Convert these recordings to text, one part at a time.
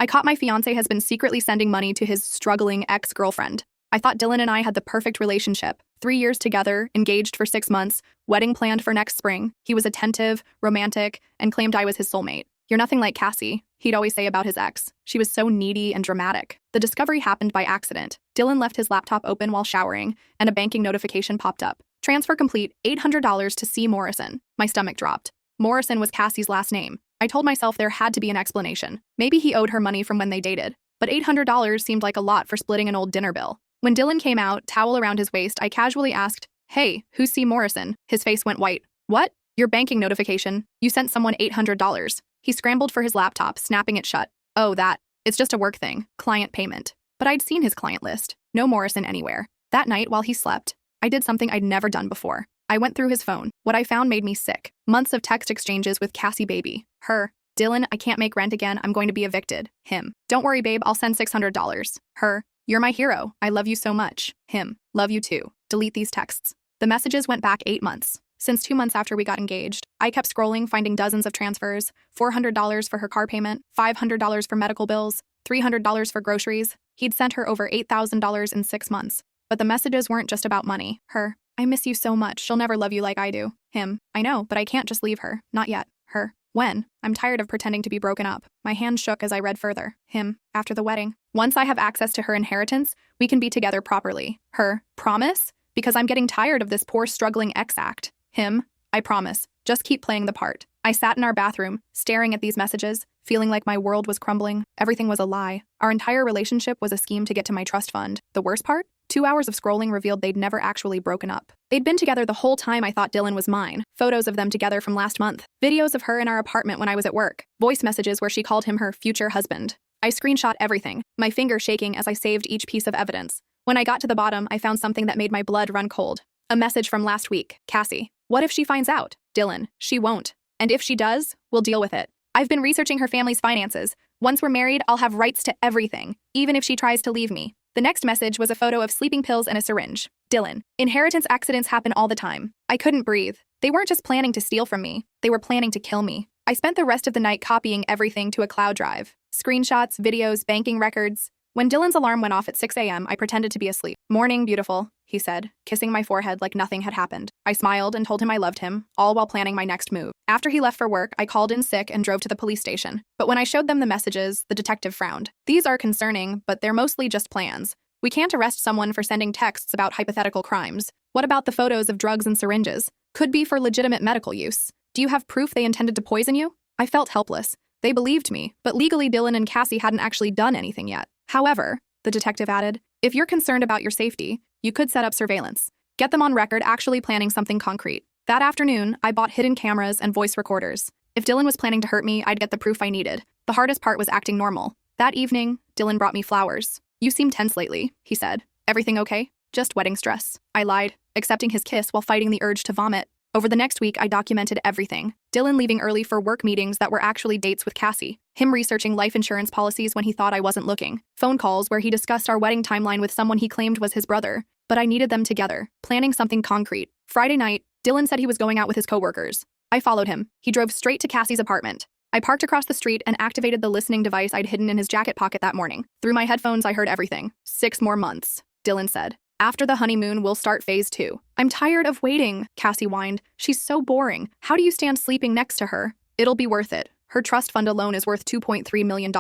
I caught my fiancé has been secretly sending money to his struggling ex-girlfriend. I thought Dylan and I had the perfect relationship. 3 years together, engaged for 6 months, wedding planned for next spring. He was attentive, romantic, and claimed I was his soulmate. You're nothing like Cassie, he'd always say about his ex. She was so needy and dramatic. The discovery happened by accident. Dylan left his laptop open while showering, and a banking notification popped up. Transfer complete, $800 to C. Morrison. My stomach dropped. Morrison was Cassie's last name. I told myself there had to be an explanation. Maybe he owed her money from when they dated. But $800 seemed like a lot for splitting an old dinner bill. When Dylan came out, towel around his waist, I casually asked, "Hey, who's C. Morrison?" His face went white. "What? Your banking notification. You sent someone $800. He scrambled for his laptop, snapping it shut. "Oh, that. It's just a work thing. Client payment." But I'd seen his client list. No Morrison anywhere. That night, while he slept, I did something I'd never done before. I went through his phone. What I found made me sick. Months of text exchanges with Cassie baby. Her. "Dylan, I can't make rent again. I'm going to be evicted." Him. "Don't worry, babe. I'll send $600. Her. "You're my hero. I love you so much." Him. "Love you too. Delete these texts." The messages went back 8 months. Since 2 months after we got engaged, I kept scrolling, finding dozens of transfers, $400 for her car payment, $500 for medical bills, $300 for groceries. He'd sent her over $8,000 in 6 months. But the messages weren't just about money. Her. "I miss you so much. She'll never love you like I do." Him. "I know, but I can't just leave her. Not yet." Her. "When? I'm tired of pretending to be broken up." My hand shook as I read further. Him. "After the wedding. Once I have access to her inheritance, we can be together properly." Her. "Promise? Because I'm getting tired of this poor struggling ex-act." Him. "I promise. Just keep playing the part." I sat in our bathroom, staring at these messages, feeling like my world was crumbling. Everything was a lie. Our entire relationship was a scheme to get to my trust fund. The worst part? 2 hours of scrolling revealed they'd never actually broken up. They'd been together the whole time I thought Dylan was mine. Photos of them together from last month. Videos of her in our apartment when I was at work. Voice messages where she called him her future husband. I screenshot everything, my finger shaking as I saved each piece of evidence. When I got to the bottom, I found something that made my blood run cold. A message from last week. "Cassie. What if she finds out?" Dylan. "She won't. And if she does, we'll deal with it. I've been researching her family's finances. Once we're married, I'll have rights to everything, even if she tries to leave me." The next message was a photo of sleeping pills and a syringe. Dylan. "Inheritance accidents happen all the time." I couldn't breathe. They weren't just planning to steal from me. They were planning to kill me. I spent the rest of the night copying everything to a cloud drive. Screenshots, videos, banking records. When Dylan's alarm went off at 6 a.m., I pretended to be asleep. "Morning, beautiful," he said, kissing my forehead like nothing had happened. I smiled and told him I loved him, all while planning my next move. After he left for work, I called in sick and drove to the police station. But when I showed them the messages, the detective frowned. "These are concerning, but they're mostly just plans. We can't arrest someone for sending texts about hypothetical crimes. What about the photos of drugs and syringes? Could be for legitimate medical use. Do you have proof they intended to poison you?" I felt helpless. They believed me, but legally Dylan and Cassie hadn't actually done anything yet. "However," the detective added, "if you're concerned about your safety, you could set up surveillance. Get them on record actually planning something concrete." That afternoon, I bought hidden cameras and voice recorders. If Dylan was planning to hurt me, I'd get the proof I needed. The hardest part was acting normal. That evening, Dylan brought me flowers. "You seem tense lately," he said. "Everything okay?" "Just wedding stress." I lied, accepting his kiss while fighting the urge to vomit. Over the next week, I documented everything. Dylan leaving early for work meetings that were actually dates with Cassie. Him researching life insurance policies when he thought I wasn't looking. Phone calls where he discussed our wedding timeline with someone he claimed was his brother. But I needed them together, planning something concrete. Friday night, Dylan said he was going out with his coworkers. I followed him. He drove straight to Cassie's apartment. I parked across the street and activated the listening device I'd hidden in his jacket pocket that morning. Through my headphones, I heard everything. 6 more months, Dylan said. "After the honeymoon, we'll start phase 2. "I'm tired of waiting," Cassie whined. "She's so boring. How do you stand sleeping next to her?" "It'll be worth it. Her trust fund alone is worth $2.3 million,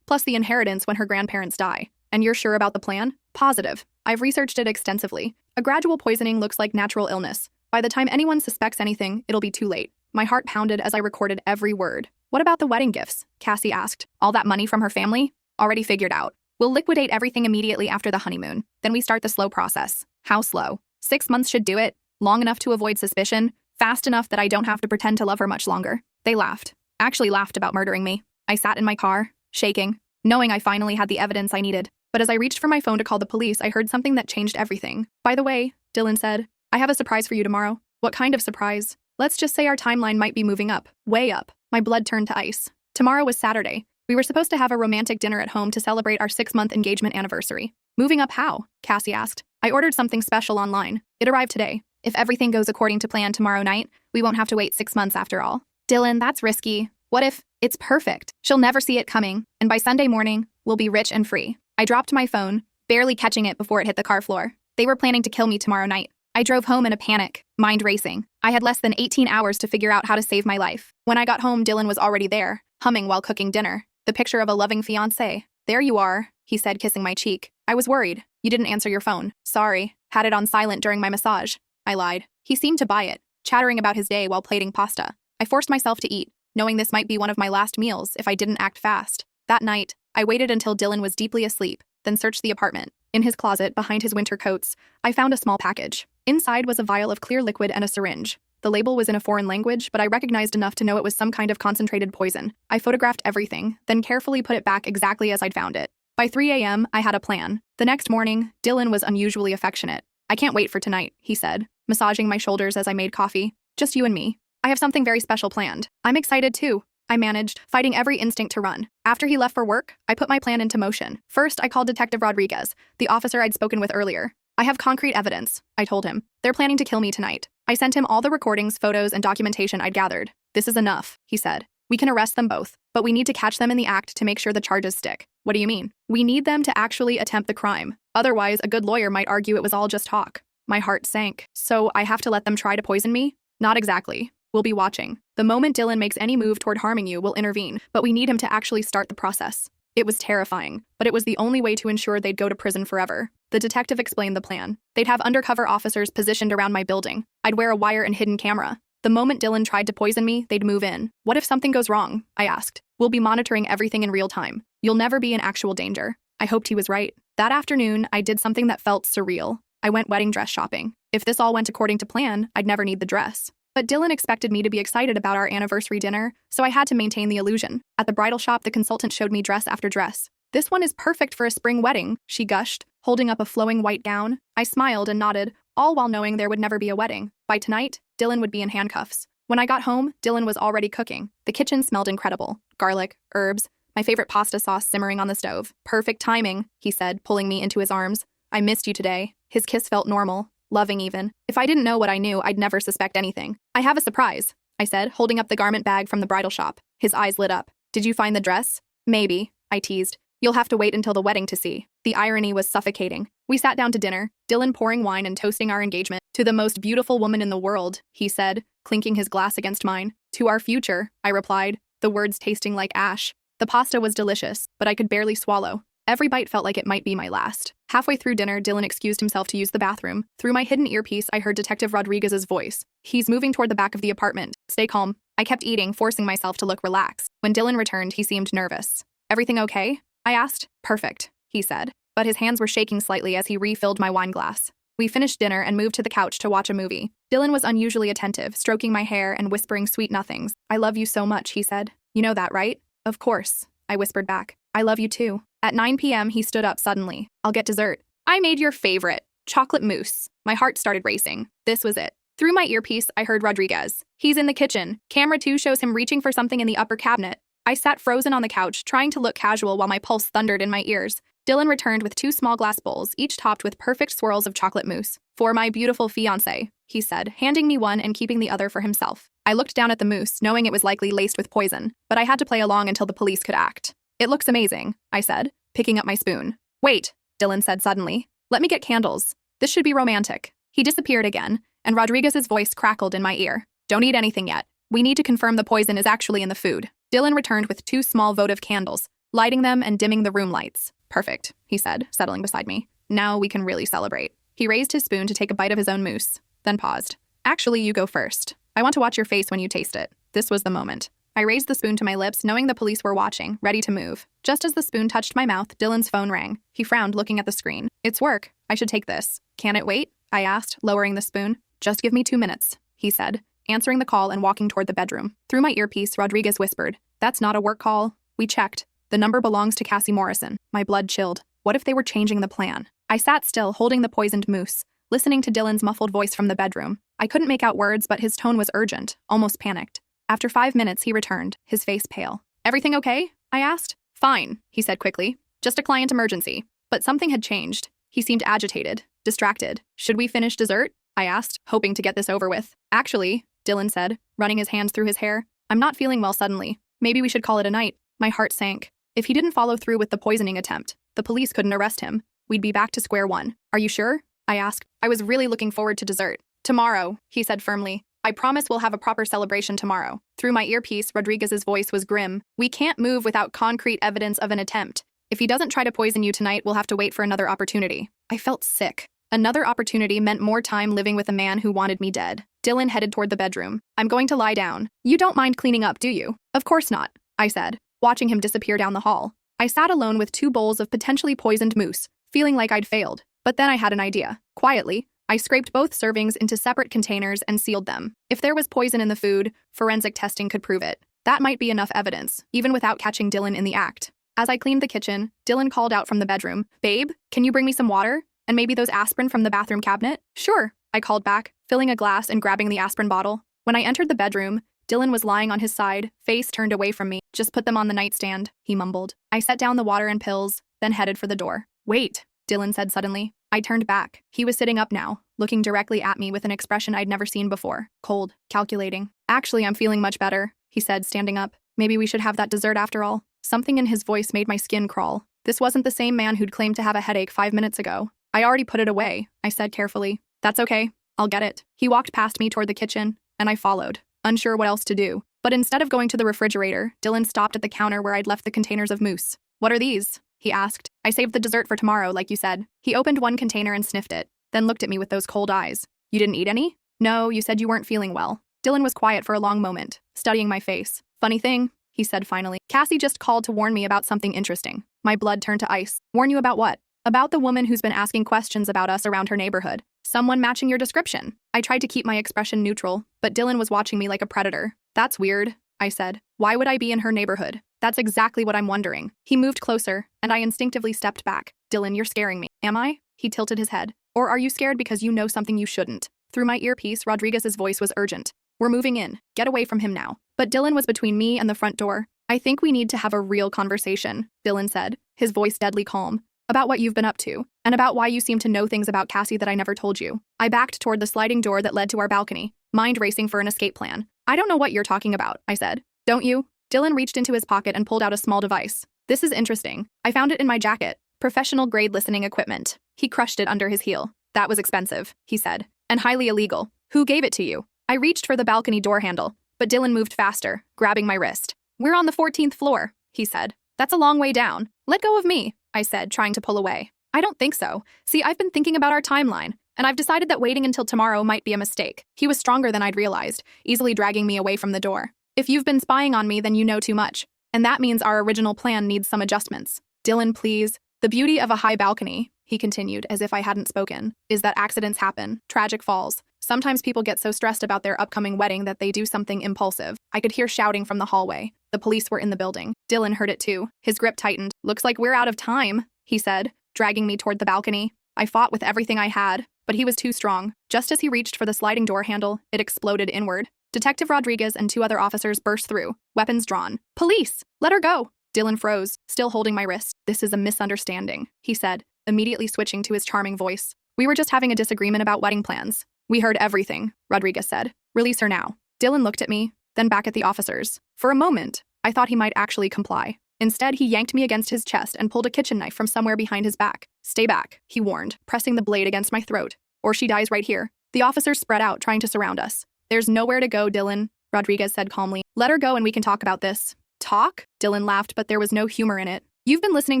plus the inheritance when her grandparents die." "And you're sure about the plan?" "Positive. I've researched it extensively. A gradual poisoning looks like natural illness. By the time anyone suspects anything, it'll be too late." My heart pounded as I recorded every word. "What about the wedding gifts?" Cassie asked. "All that money from her family?" "Already figured out. We'll liquidate everything immediately after the honeymoon. Then we start the slow process." "How slow?" 6 months should do it. Long enough to avoid suspicion. Fast enough that I don't have to pretend to love her much longer." They laughed. Actually laughed about murdering me. I sat in my car, shaking, knowing I finally had the evidence I needed. But as I reached for my phone to call the police, I heard something that changed everything. "By the way," Dylan said, "I have a surprise for you tomorrow." "What kind of surprise?" "Let's just say our timeline might be moving up. Way up." My blood turned to ice. Tomorrow was Saturday. We were supposed to have a romantic dinner at home to celebrate our 6-month engagement anniversary. "Moving up how?" Cassie asked. "I ordered something special online. It arrived today. If everything goes according to plan tomorrow night, we won't have to wait 6 months after all." "Dylan, that's risky." What if it's perfect? She'll never see it coming, and by Sunday morning, we'll be rich and free. I dropped my phone, barely catching it before it hit the car floor. They were planning to kill me tomorrow night. I drove home in a panic, mind racing. I had less than 18 hours to figure out how to save my life. When I got home, Dylan was already there, humming while cooking dinner. The picture of a loving fiancé. There you are, he said, kissing my cheek. I was worried. You didn't answer your phone. Sorry. Had it on silent during my massage. I lied. He seemed to buy it, chattering about his day while plating pasta. I forced myself to eat, knowing this might be one of my last meals if I didn't act fast. That night, I waited until Dylan was deeply asleep, then searched the apartment. In his closet, behind his winter coats, I found a small package. Inside was a vial of clear liquid and a syringe. The label was in a foreign language, but I recognized enough to know it was some kind of concentrated poison. I photographed everything, then carefully put it back exactly as I'd found it. By 3 a.m., I had a plan. The next morning, Dylan was unusually affectionate. I can't wait for tonight, he said, massaging my shoulders as I made coffee. Just you and me. I have something very special planned. I'm excited too, I managed, fighting every instinct to run. After he left for work, I put my plan into motion. First, I called Detective Rodriguez, the officer I'd spoken with earlier. I have concrete evidence, I told him. They're planning to kill me tonight. I sent him all the recordings, photos, and documentation I'd gathered. This is enough, he said. We can arrest them both, but we need to catch them in the act to make sure the charges stick. What do you mean? We need them to actually attempt the crime. Otherwise, a good lawyer might argue it was all just talk. My heart sank. So I have to let them try to poison me? Not exactly. We'll be watching. The moment Dylan makes any move toward harming you, we'll intervene, but we need him to actually start the process. It was terrifying, but it was the only way to ensure they'd go to prison forever. The detective explained the plan. They'd have undercover officers positioned around my building. I'd wear a wire and hidden camera. The moment Dylan tried to poison me, they'd move in. What if something goes wrong? I asked. We'll be monitoring everything in real time. You'll never be in actual danger. I hoped he was right. That afternoon, I did something that felt surreal. I went wedding dress shopping. If this all went according to plan, I'd never need the dress. But Dylan expected me to be excited about our anniversary dinner, so I had to maintain the illusion. At the bridal shop, the consultant showed me dress after dress. This one is perfect for a spring wedding, she gushed, holding up a flowing white gown. I smiled and nodded, all while knowing there would never be a wedding. By tonight, Dylan would be in handcuffs. When I got home, Dylan was already cooking. The kitchen smelled incredible. Garlic, herbs, my favorite pasta sauce simmering on the stove. Perfect timing, he said, pulling me into his arms. I missed you today. His kiss felt normal, loving even. If I didn't know what I knew, I'd never suspect anything. I have a surprise, I said, holding up the garment bag from the bridal shop. His eyes lit up. Did you find the dress? Maybe, I teased. You'll have to wait until the wedding to see. The irony was suffocating. We sat down to dinner, Dylan pouring wine and toasting our engagement. To the most beautiful woman in the world, he said, clinking his glass against mine. To our future, I replied, the words tasting like ash. The pasta was delicious, but I could barely swallow. Every bite felt like it might be my last. Halfway through dinner, Dylan excused himself to use the bathroom. Through my hidden earpiece, I heard Detective Rodriguez's voice. He's moving toward the back of the apartment. Stay calm. I kept eating, forcing myself to look relaxed. When Dylan returned, he seemed nervous. Everything okay? I asked. Perfect, he said, but his hands were shaking slightly as he refilled my wine glass. We finished dinner and moved to the couch to watch a movie. Dylan was unusually attentive, stroking my hair and whispering sweet nothings. I love you so much, he said. You know that, right? Of course, I whispered back. I love you too. At 9 p.m., he stood up suddenly. I'll get dessert. I made your favorite, chocolate mousse. My heart started racing. This was it. Through my earpiece, I heard Rodriguez. He's in the kitchen. Camera 2 shows him reaching for something in the upper cabinet. I sat frozen on the couch, trying to look casual while my pulse thundered in my ears. Dylan returned with 2 small glass bowls, each topped with perfect swirls of chocolate mousse. For my beautiful fiancé, he said, handing me one and keeping the other for himself. I looked down at the mousse, knowing it was likely laced with poison, but I had to play along until the police could act. It looks amazing, I said, picking up my spoon. Wait, Dylan said suddenly. Let me get candles. This should be romantic. He disappeared again, and Rodriguez's voice crackled in my ear. Don't eat anything yet. We need to confirm the poison is actually in the food. Dylan returned with 2 small votive candles, lighting them and dimming the room lights. Perfect, he said, settling beside me. Now we can really celebrate. He raised his spoon to take a bite of his own mousse, then paused. Actually, you go first. I want to watch your face when you taste it. This was the moment. I raised the spoon to my lips, knowing the police were watching, ready to move. Just as the spoon touched my mouth, Dylan's phone rang. He frowned, looking at the screen. It's work. I should take this. Can it wait? I asked, lowering the spoon. Just give me 2 minutes, he said, answering the call and walking toward the bedroom. Through my earpiece, Rodriguez whispered, That's not a work call. We checked. The number belongs to Cassie Morrison. My blood chilled. What if they were changing the plan? I sat still, holding the poisoned mousse, listening to Dylan's muffled voice from the bedroom. I couldn't make out words, but his tone was urgent, almost panicked. After 5 minutes, he returned, his face pale. Everything okay? I asked. Fine, he said quickly. Just a client emergency. But something had changed. He seemed agitated, distracted. Should we finish dessert? I asked, hoping to get this over with. Actually, Dylan said, running his hands through his hair, I'm not feeling well suddenly. Maybe we should call it a night. My heart sank. If he didn't follow through with the poisoning attempt, the police couldn't arrest him. We'd be back to square one. Are you sure? I asked. I was really looking forward to dessert. Tomorrow, he said firmly. I promise we'll have a proper celebration tomorrow. Through my earpiece, Rodriguez's voice was grim. We can't move without concrete evidence of an attempt. If he doesn't try to poison you tonight, we'll have to wait for another opportunity. I felt sick. Another opportunity meant more time living with a man who wanted me dead. Dylan headed toward the bedroom. I'm going to lie down. You don't mind cleaning up, do you? Of course not, I said, watching him disappear down the hall. I sat alone with 2 bowls of potentially poisoned mousse, feeling like I'd failed. But then I had an idea. Quietly, I scraped both servings into separate containers and sealed them. If there was poison in the food, forensic testing could prove it. That might be enough evidence, even without catching Dylan in the act. As I cleaned the kitchen, Dylan called out from the bedroom, "Babe, can you bring me some water? And maybe those aspirin from the bathroom cabinet?" "Sure," I called back, filling a glass and grabbing the aspirin bottle. When I entered the bedroom, Dylan was lying on his side, face turned away from me. "Just put them on the nightstand," he mumbled. I set down the water and pills, then headed for the door. "Wait," Dylan said suddenly. I turned back. He was sitting up now, looking directly at me with an expression I'd never seen before. Cold, calculating. "Actually, I'm feeling much better," he said, standing up. "Maybe we should have that dessert after all." Something in his voice made my skin crawl. This wasn't the same man who'd claimed to have a headache 5 minutes ago. "I already put it away," I said carefully. "That's okay. I'll get it." He walked past me toward the kitchen, and I followed, unsure what else to do. But instead of going to the refrigerator, Dylan stopped at the counter where I'd left the containers of mousse. "What are these?" he asked. "I saved the dessert for tomorrow, like you said." He opened one container and sniffed it, then looked at me with those cold eyes. "You didn't eat any?" "No, you said you weren't feeling well." Dylan was quiet for a long moment, studying my face. "Funny thing," he said finally. "Cassie just called to warn me about something interesting." My blood turned to ice. "Warn you about what?" "About the woman who's been asking questions about us around her neighborhood. Someone matching your description." I tried to keep my expression neutral, but Dylan was watching me like a predator. "That's weird," I said. "Why would I be in her neighborhood?" "That's exactly what I'm wondering." He moved closer, and I instinctively stepped back. "Dylan, you're scaring me." "Am I?" He tilted his head. "Or are you scared because you know something you shouldn't?" Through my earpiece, Rodriguez's voice was urgent. "We're moving in. Get away from him now." But Dylan was between me and the front door. "I think we need to have a real conversation," Dylan said, his voice deadly calm. "About what you've been up to, and about why you seem to know things about Cassie that I never told you." I backed toward the sliding door that led to our balcony, mind racing for an escape plan. "I don't know what you're talking about," I said. "Don't you?" Dylan reached into his pocket and pulled out a small device. "This is interesting. I found it in my jacket. Professional-grade listening equipment." He crushed it under his heel. "That was expensive," he said, "and highly illegal. Who gave it to you?" I reached for the balcony door handle, but Dylan moved faster, grabbing my wrist. "We're on the 14th floor," he said. "That's a long way down." "Let go of me," I said, trying to pull away. "I don't think so. See, I've been thinking about our timeline, and I've decided that waiting until tomorrow might be a mistake." He was stronger than I'd realized, easily dragging me away from the door. "If you've been spying on me, then you know too much. And that means our original plan needs some adjustments." "Dylan, please." "The beauty of a high balcony," he continued, as if I hadn't spoken, "is that accidents happen, tragic falls. Sometimes people get so stressed about their upcoming wedding that they do something impulsive." I could hear shouting from the hallway. The police were in the building. Dylan heard it too. His grip tightened. "Looks like we're out of time," he said, dragging me toward the balcony. I fought with everything I had, but he was too strong. Just as he reached for the sliding door handle, it exploded inward. Detective Rodriguez and 2 other officers burst through, weapons drawn. "Police! Let her go!" Dylan froze, still holding my wrist. "This is a misunderstanding," he said, immediately switching to his charming voice. "We were just having a disagreement about wedding plans." "We heard everything," Rodriguez said. "Release her now." Dylan looked at me, then back at the officers. For a moment, I thought he might actually comply. Instead, he yanked me against his chest and pulled a kitchen knife from somewhere behind his back. "Stay back," he warned, pressing the blade against my throat. "Or she dies right here." The officers spread out, trying to surround us. "There's nowhere to go, Dylan," Rodriguez said calmly. "Let her go and we can talk about this." "Talk?" Dylan laughed, but there was no humor in it. "You've been listening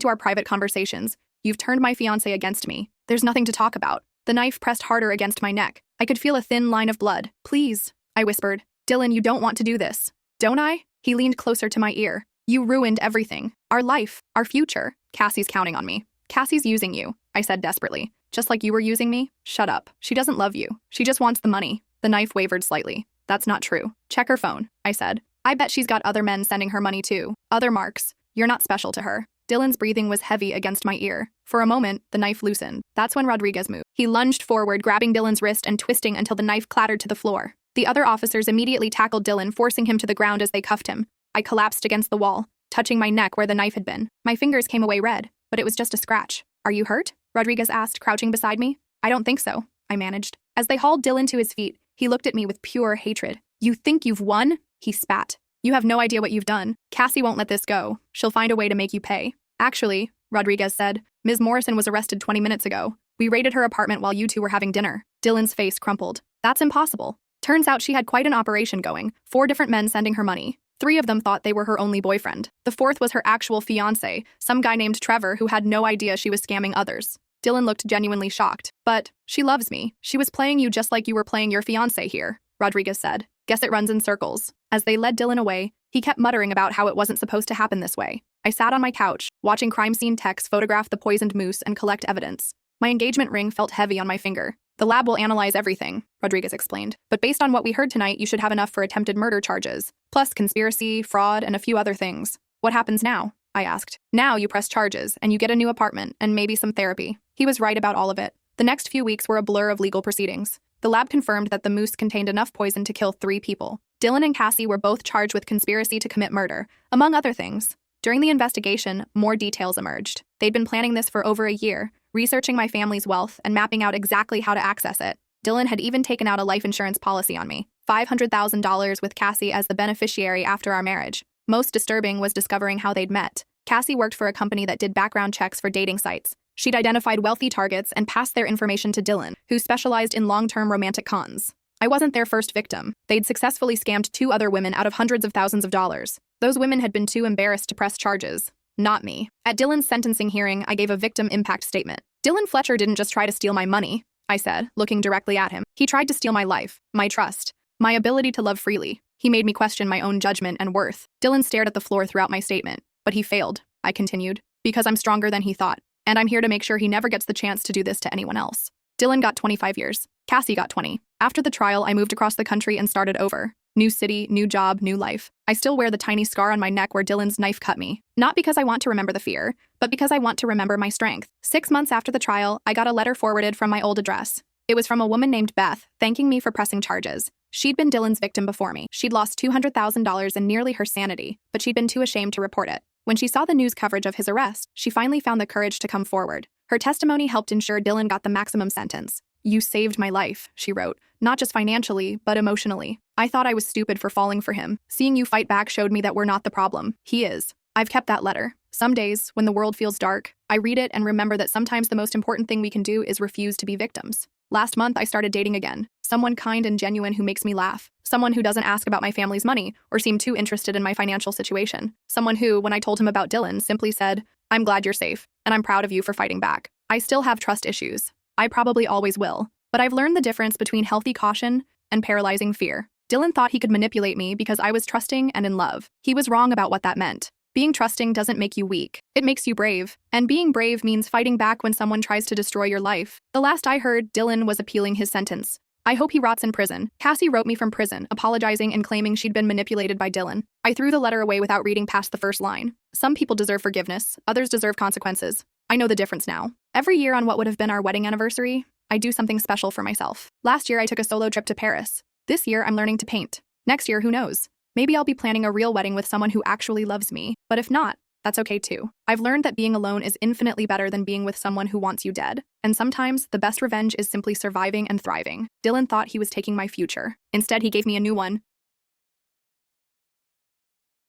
to our private conversations. You've turned my fiancé against me. There's nothing to talk about." The knife pressed harder against my neck. I could feel a thin line of blood. "Please," I whispered. "Dylan, you don't want to do this." "Don't I?" He leaned closer to my ear. "You ruined everything. Our life, our future. Cassie's counting on me." "Cassie's using you," I said desperately. "Just like you were using me?" "Shut up. She doesn't love you. She just wants the money." The knife wavered slightly. "That's not true." "Check her phone," I said. "I bet she's got other men sending her money too. Other marks. You're not special to her." Dylan's breathing was heavy against my ear. For a moment, the knife loosened. That's when Rodriguez moved. He lunged forward, grabbing Dylan's wrist and twisting until the knife clattered to the floor. The other officers immediately tackled Dylan, forcing him to the ground as they cuffed him. I collapsed against the wall, touching my neck where the knife had been. My fingers came away red, but it was just a scratch. "Are you hurt?" Rodriguez asked, crouching beside me. "I don't think so," I managed. As they hauled Dylan to his feet, he looked at me with pure hatred. "You think you've won?" he spat. You have no idea what you've done. Cassie won't let this go. She'll find a way to make you pay. Actually, Rodriguez said, Ms. Morrison was arrested 20 minutes ago. We raided her apartment while you two were having dinner. Dylan's face crumpled. That's impossible. Turns out she had quite an operation going, 4 different men sending her money. 3 of them thought they were her only boyfriend. The 4th was her actual fiancé, some guy named Trevor who had no idea she was scamming others. Dylan looked genuinely shocked. But she loves me. She was playing you just like you were playing your fiancé here, Rodriguez said. Guess it runs in circles. As they led Dylan away, he kept muttering about how it wasn't supposed to happen this way. I sat on my couch, watching crime scene techs photograph the poisoned moose and collect evidence. My engagement ring felt heavy on my finger. The lab will analyze everything, Rodriguez explained. But based on what we heard tonight, you should have enough for attempted murder charges, plus conspiracy, fraud, and a few other things. What happens now? I asked. Now you press charges, and you get a new apartment, and maybe some therapy. He was right about all of it. The next few weeks were a blur of legal proceedings. The lab confirmed that the moose contained enough poison to kill 3 people. Dylan and Cassie were both charged with conspiracy to commit murder, among other things. During the investigation, more details emerged. They'd been planning this for over a year, researching my family's wealth and mapping out exactly how to access it. Dylan had even taken out a life insurance policy on me, $500,000 with Cassie as the beneficiary after our marriage. Most disturbing was discovering how they'd met. Cassie worked for a company that did background checks for dating sites. She'd identified wealthy targets and passed their information to Dylan, who specialized in long-term romantic cons. I wasn't their first victim. They'd successfully scammed 2 other women out of hundreds of thousands of dollars. Those women had been too embarrassed to press charges. Not me. At Dylan's sentencing hearing, I gave a victim impact statement. Dylan Fletcher didn't just try to steal my money, I said, looking directly at him. He tried to steal my life, my trust, my ability to love freely. He made me question my own judgment and worth. Dylan stared at the floor throughout my statement. But he failed, I continued, because I'm stronger than he thought. And I'm here to make sure he never gets the chance to do this to anyone else. Dylan got 25 years. Cassie got 20. After the trial, I moved across the country and started over. New city, new job, new life. I still wear the tiny scar on my neck where Dylan's knife cut me. Not because I want to remember the fear, but because I want to remember my strength. 6 months after the trial, I got a letter forwarded from my old address. It was from a woman named Beth, thanking me for pressing charges. She'd been Dylan's victim before me. She'd lost $200,000 and nearly her sanity, but she'd been too ashamed to report it. When she saw the news coverage of his arrest, she finally found the courage to come forward. Her testimony helped ensure Dylan got the maximum sentence. You saved my life, she wrote, not just financially, but emotionally. I thought I was stupid for falling for him. Seeing you fight back showed me that we're not the problem. He is. I've kept that letter. Some days, when the world feels dark, I read it and remember that sometimes the most important thing we can do is refuse to be victims. Last month, I started dating again. Someone kind and genuine who makes me laugh. Someone who doesn't ask about my family's money or seem too interested in my financial situation. Someone who, when I told him about Dylan, simply said, I'm glad you're safe, and I'm proud of you for fighting back. I still have trust issues. I probably always will. But I've learned the difference between healthy caution and paralyzing fear. Dylan thought he could manipulate me because I was trusting and in love. He was wrong about what that meant. Being trusting doesn't make you weak. It makes you brave. And being brave means fighting back when someone tries to destroy your life. The last I heard, Dylan was appealing his sentence. I hope he rots in prison. Cassie wrote me from prison, apologizing and claiming she'd been manipulated by Dylan. I threw the letter away without reading past the first line. Some people deserve forgiveness. Others deserve consequences. I know the difference now. Every year on what would have been our wedding anniversary, I do something special for myself. Last year, I took a solo trip to Paris. This year, I'm learning to paint. Next year, who knows? Maybe I'll be planning a real wedding with someone who actually loves me. But if not, that's okay too. I've learned that being alone is infinitely better than being with someone who wants you dead. And sometimes, the best revenge is simply surviving and thriving. Dylan thought he was taking my future. Instead, he gave me a new one.